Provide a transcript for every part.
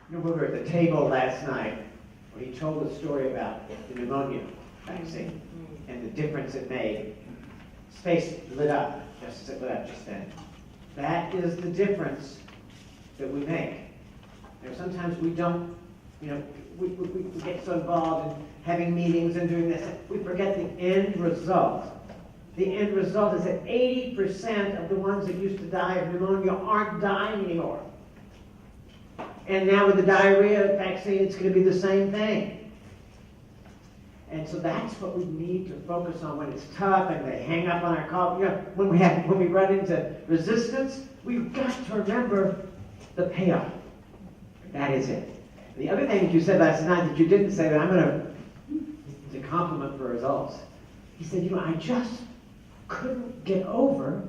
You know, we were at the table last night when he told a story about the pneumonia vaccine and the difference it made. His face lit up just then. That is the difference that we make. You know, sometimes we don't, you know, we get so involved in having meetings and doing this, we forget the end result. The end result is that 80% of the ones that used to die of pneumonia aren't dying anymore. And now with the diarrhea vaccine, it's going to be the same thing. And so that's what we need to focus on when it's tough and they hang up on our call. You know, when we run into resistance, we've got to remember the payoff. That is it. The other thing that you said last night that you didn't say that I'm going to compliment for results. He said, you know, I just couldn't get over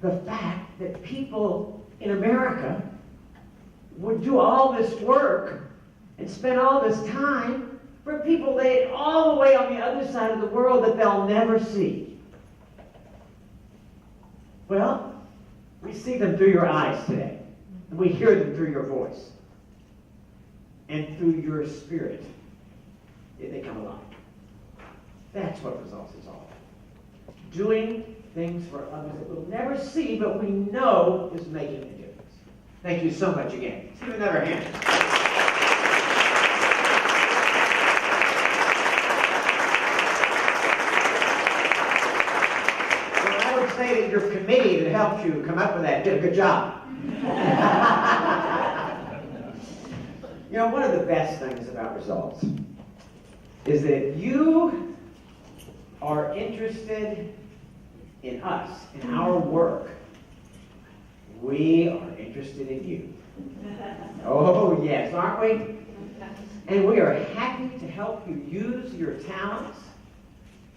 the fact that people in America would do all this work and spend all this time for people laid all the way on the other side of the world that they'll never see. Well, we see them through your eyes today, and we hear them through your voice and through your spirit. They come alive. That's what results is all about. Doing things for others that we'll never see, but we know is making a difference. Thank you so much again. Let's give another hand. Well, I would say that your committee that helped you come up with that did a good job. You know, one of the best things about results is that if you are interested in us, in our work, we are interested in you. Oh, yes, aren't we? And we are happy to help you use your talents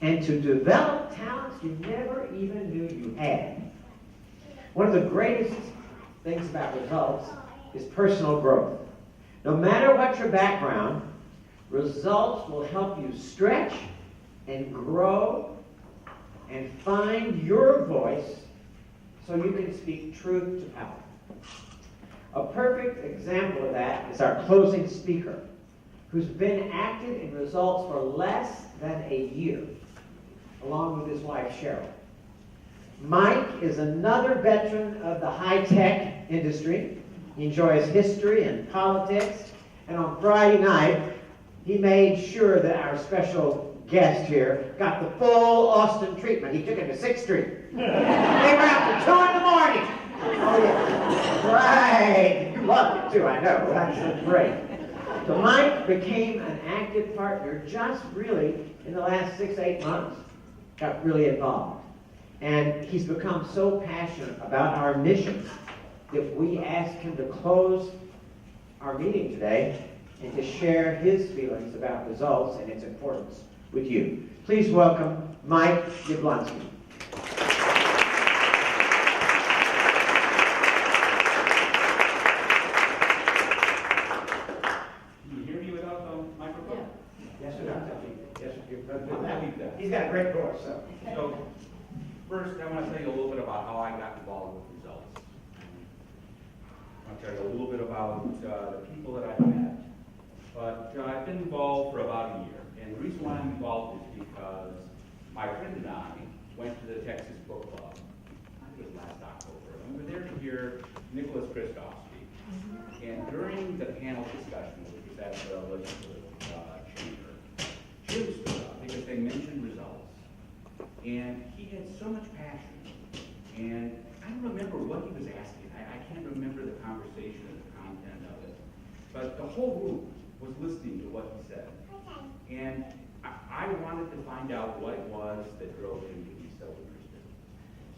and to develop talents you never even knew you had. One of the greatest things about results is personal growth. No matter what your background, results will help you stretch and grow and find your voice so you can speak truth to power. A perfect example of that is our closing speaker, who's been active in results for less than a year, along with his wife, Cheryl. Mike is another veteran of the high-tech industry. He enjoys history and politics, and on Friday night, he made sure that our special guest here got the full Austin treatment. He took him to 6th Street. They were out till 2 in the morning. Oh, yeah. Right. You loved it, too, I know. That's great. So Mike became an active partner just really in the last 6-8 months. Got really involved. And he's become so passionate about our mission that we asked him to close our meeting today and to share his feelings about results and its importance with you. Please welcome Mike Yablonsky. Can you hear me without the microphone? Yes, sir. Yes, sir. He's got a great voice. So, first, I want to tell you a little bit about how I got involved with results. I'll tell you a little bit about the people that I've met. But I've been involved for about a year. And the reason why I'm involved is because my friend and I went to the Texas Book Club, I think it was last October, and we were there to hear Nicholas Kristof speak. And during the panel discussion, which was at the legislative chamber, Jim stood up because they mentioned results. And he had so much passion. And I don't remember what he was asking. I can't remember the conversation or the content of it. But the whole group was listening to what he said. And I wanted to find out what it was that drove him to be so interested.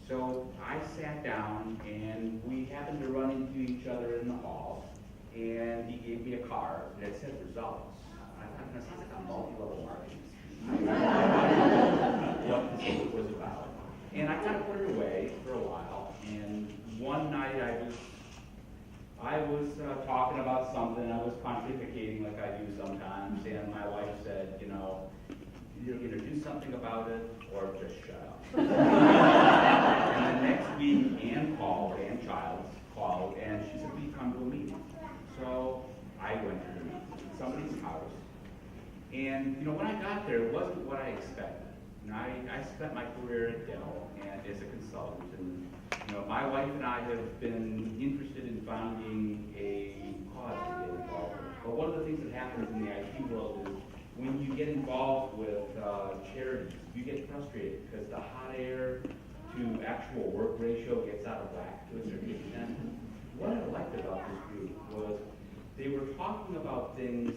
So I sat down, and we happened to run into each other in the hall, and he gave me a card that said results. I thought, that sounds like a multi-level marketing scheme. What this book was about. And I kind of put it away for a while, and one night I was talking about something. I was pontificating like I do sometimes, and my wife said, you know, you're going to do something about it or just shut up. And the next week, Ann Childs called, and she said, will you come to a meeting? So I And when I got there, it wasn't what I expected. I spent my career at Dell and as a consultant, and my wife and I have been interested in finding a cause to get involved with. But one of the things that happens in the IT world is when you get involved with charities, you get frustrated because the hot air to actual work ratio gets out of whack to a certain extent. What I liked about this group was they were talking about things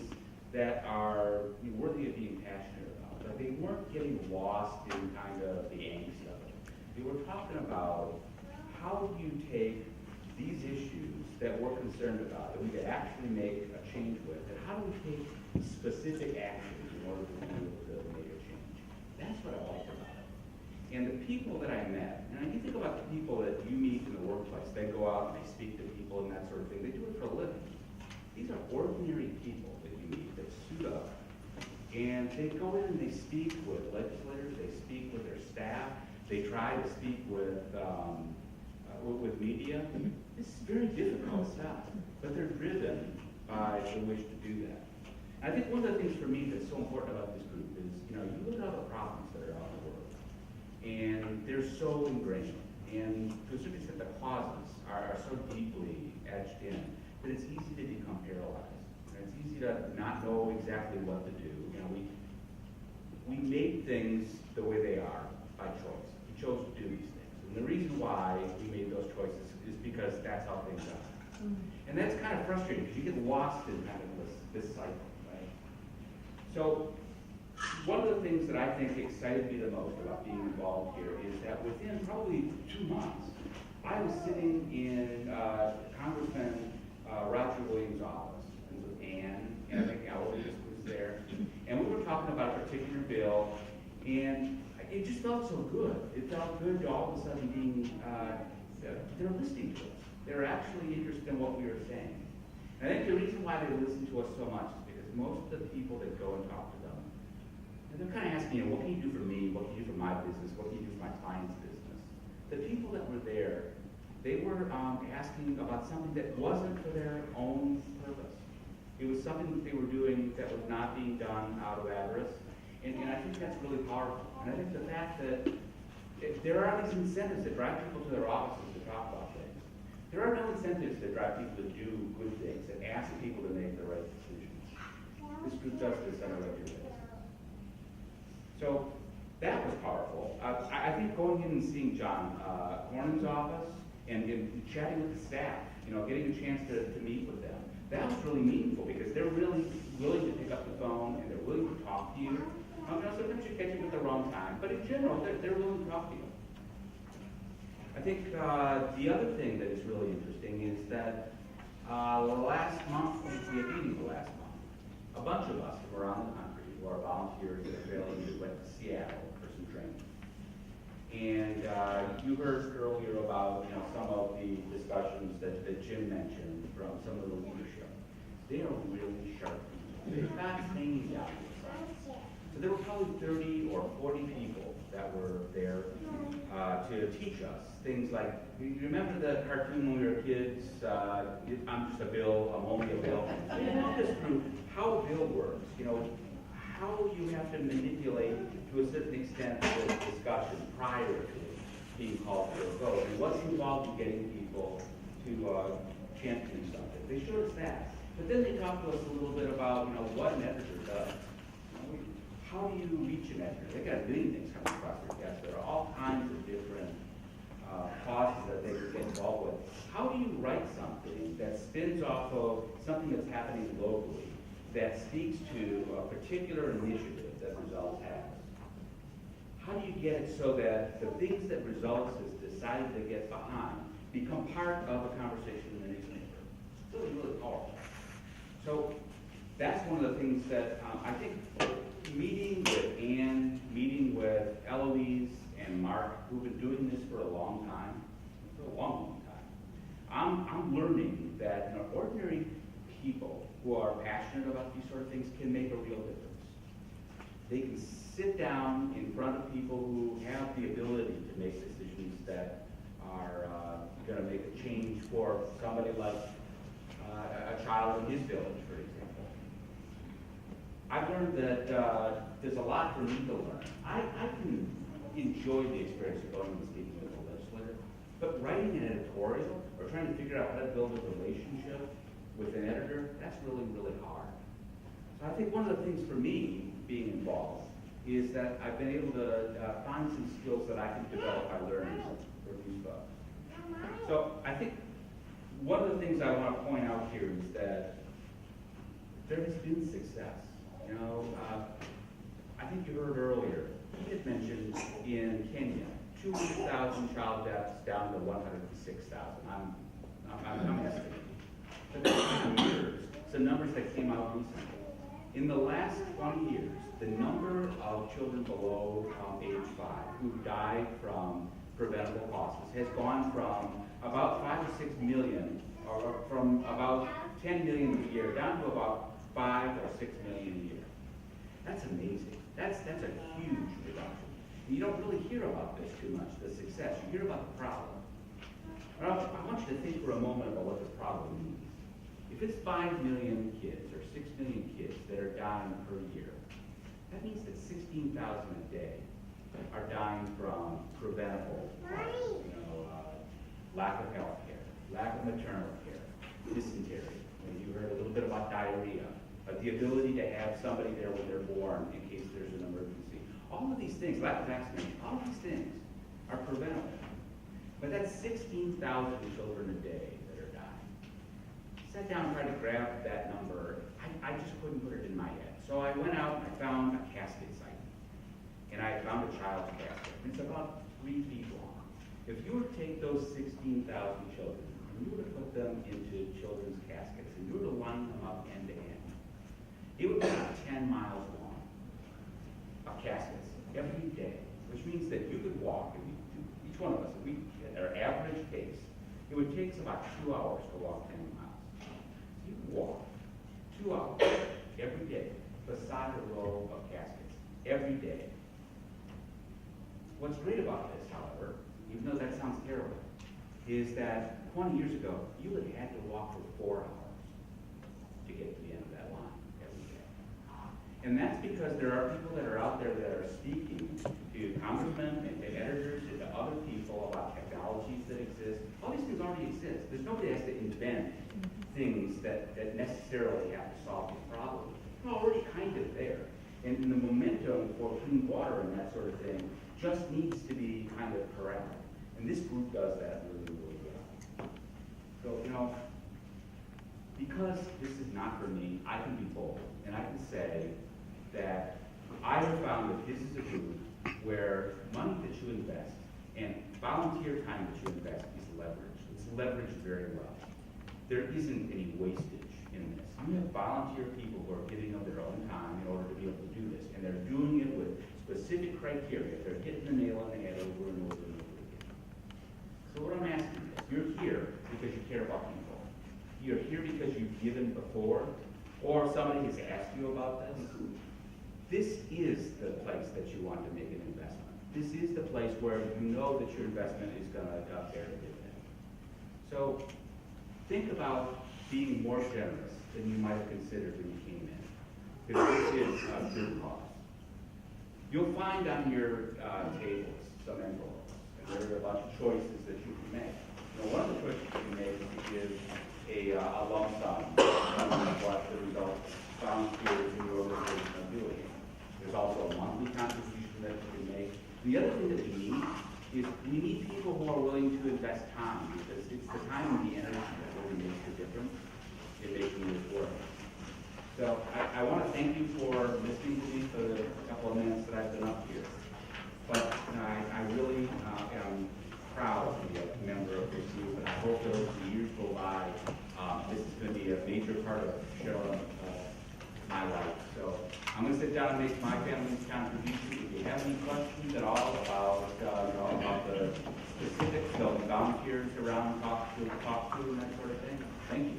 that are worthy of being passionate about, but they weren't getting lost in kind of the angst of it. They were talking about how do you take these issues that we're concerned about, that we could actually make a change with, and how do we take specific actions in order to be able to make a change. That's what I liked about it. And the people that I met, and you think about the people that you meet in the workplace, they go out and they speak to people and that sort of thing, they do it for a living. These are ordinary people that you meet that suit up, and they go in and they speak with legislators, they speak with their staff, they try to speak with media. This is very difficult stuff, but they're driven by the wish to do that. I think one of the things for me that's so important about this group is, you look at all the problems that are out in the world, and they're so ingrained, and to a certain extent the causes are so deeply etched in that it's easy to become paralyzed. And it's easy to not know exactly what to do. We made things the way they are by choice. We chose to do these things. And the reason why we made those choices is because that's how things are. And that's kind of frustrating because you get lost in kind of this cycle, right? So one of the things that I think excited me the most about being involved here is that within probably 2 months, I was sitting in Congressman Roger Williams' office, and with Ann, and I think Eloise was there, and we were talking about a particular bill, and it just felt so good. It felt good to all of a sudden being, they're listening to us. They're actually interested in what we were saying. And I think the reason why they listen to us so much is because most of the people that go and talk to them, and they're kind of asking, what can you do for me? What can you do for my business? What can you do for my client's business? The people that were there, they were asking about something that wasn't for their own purpose. It was something that they were doing that was not being done out of avarice. And I think that's really powerful. And I think the fact that there are these incentives that drive people to their offices to talk about things. There are no incentives that drive people to do good things, that ask people to make the right decisions. This group does this on a regular basis. So that was powerful. I think going in and seeing John Cornyn's office and chatting with the staff, getting a chance to meet with them, that was really meaningful because they're really willing to pick up the phone and they're willing to talk to you. Sometimes you catch them at the wrong time, but in general, they're willing to talk to you. I think the other thing that is really interesting is that last month, we had meetings last month. A bunch of us from around the country who are volunteers at Fairleigh went to Seattle for some training. And you heard earlier about some of the discussions that Jim mentioned from some of the leadership. They are really sharp people. They're not hanging down. So there were probably 30 or 40 people that were there to teach us things like, you remember the cartoon when we were kids, I'm just a bill, I'm only a bill? So you walk us through how a bill works, how you have to manipulate to a certain extent the discussion prior to being called for a vote, and what's involved in getting people to champion something. They showed us that. But then they talked to us a little bit about what an editor does. How do you reach an editor? They got a million things coming across their desk. There are all kinds of different causes that they can get involved with. How do you write something that spins off of something that's happening locally that speaks to a particular initiative that Results has? How do you get it so that the things that Results has decided to get behind become part of a conversation in the newspaper? It's really, really powerful. So that's one of the things that I think meeting with Ann, meeting with Eloise and Mark, who've been doing this for a long time, I'm learning that ordinary people who are passionate about these sort of things can make a real difference. They can sit down in front of people who have the ability to make decisions that are going to make a change for somebody like a child in his village, for example. I've learned that there's a lot for me to learn. I can enjoy the experience of going and speaking with a legislator, but writing an editorial or trying to figure out how to build a relationship with an editor, that's really, really hard. So I think one of the things for me being involved is that I've been able to find some skills that I can develop by learning from these books. So I think one of the things I want to point out here is that there has been success. You know, I think you heard earlier, he had mentioned in Kenya, 200,000 child deaths down to 106,000. I'm estimating. But that's years. Some numbers that came out recently. In the last 20 years, the number of children below age 5 who died from preventable causes has gone from about 5 to 6 million, or from about 10 million a year down to about 5 or 6 million a year. That's amazing. That's a huge reduction. And you don't really hear about this too much, the success. You hear about the problem. I want you to think for a moment about what this problem means. If it's 5 million kids or 6 million kids that are dying per year, that means that 16,000 a day are dying from preventable, lack of health care, lack of maternal care, dysentery. You heard a little bit about diarrhea, the ability to have somebody there when they're born in case there's an emergency. All of these things, lack of vaccination, all of these things are preventable. But that's 16,000 children a day that are dying. Sat down and tried to grab that number. I just couldn't put it in my head. So I went out and I found a casket site. And I found a child's casket. It's about 3 feet long. If you were to take those 16,000 children and you were to put them into children's caskets and you were to line them up end to end, it would be about 10 miles long of caskets every day, which means that you could walk, each one of us, if we, at our average pace, it would take us about 2 hours to walk 10 miles. So you could walk 2 hours every day beside a row of caskets, every day. What's great about this, however, even though that sounds terrible, is that 20 years ago, you would have had to walk for 4 hours to get to the end of that line every day. And that's because there are people that are out there that are speaking to congressmen and to editors and to other people about technologies that exist. All these things already exist. There's nobody that has to invent things that necessarily have to solve these problems. They're already kind of there. And the momentum for clean water and that sort of thing just needs to be kind of corrected. And this group does that really, really well. So, you know, because this is not for me, I can be bold. And I can say that I have found that this is a group where money that you invest and volunteer time that you invest is leveraged. It's leveraged very well. There isn't any wastage in this. You have volunteer people who are giving of their own time in order to be able to do this. And they're doing it with specific criteria. They're hitting the nail on the head over and over and over again. So what I'm asking is, you're here because you care about people. You're here because you've given before, or somebody has asked you about this. This is the place that you want to make an investment. This is the place where you know that your investment is going to bear a dividend. So think about being more generous than you might have considered when you came in, because this is a good cause. You'll find on your tables some envelopes, and there are a bunch of choices that you can make. Now, one of the choices you can make is to give a lump sum on what the results volunteers in your organization are doing. There's also a monthly contribution that you can make. The other thing that we need is we need people who are willing to invest time, because it's the time and the energy that really makes the difference in making this work. So I want to thank you for listening to me for the couple of minutes that I've been up here. But I really am proud to be a member of this group, and I hope that as the years go by, this is going to be a major part of Cheryl my life. So I'm going to sit down and make my family's contribution. If you have any questions at all about about the specifics of volunteers around, talk to, and that sort of thing, thank you.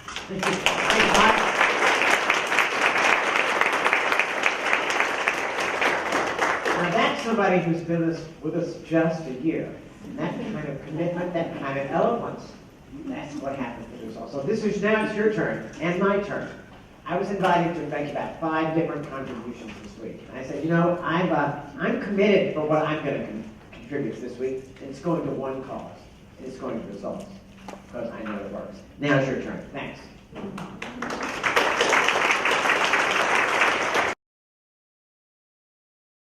Thank you. Thanks, Mike. Now that's somebody who's been with us just a year. And that kind of commitment, that kind of eloquence, that's what happens as a result. So this is now it's your turn and my turn. I was invited to make about 5 different contributions this week. And I said, you know, I'm committed for what I'm going to contribute this week. And it's going to one cause. And it's going to results. Because I know it works. Now it's your turn. Thanks.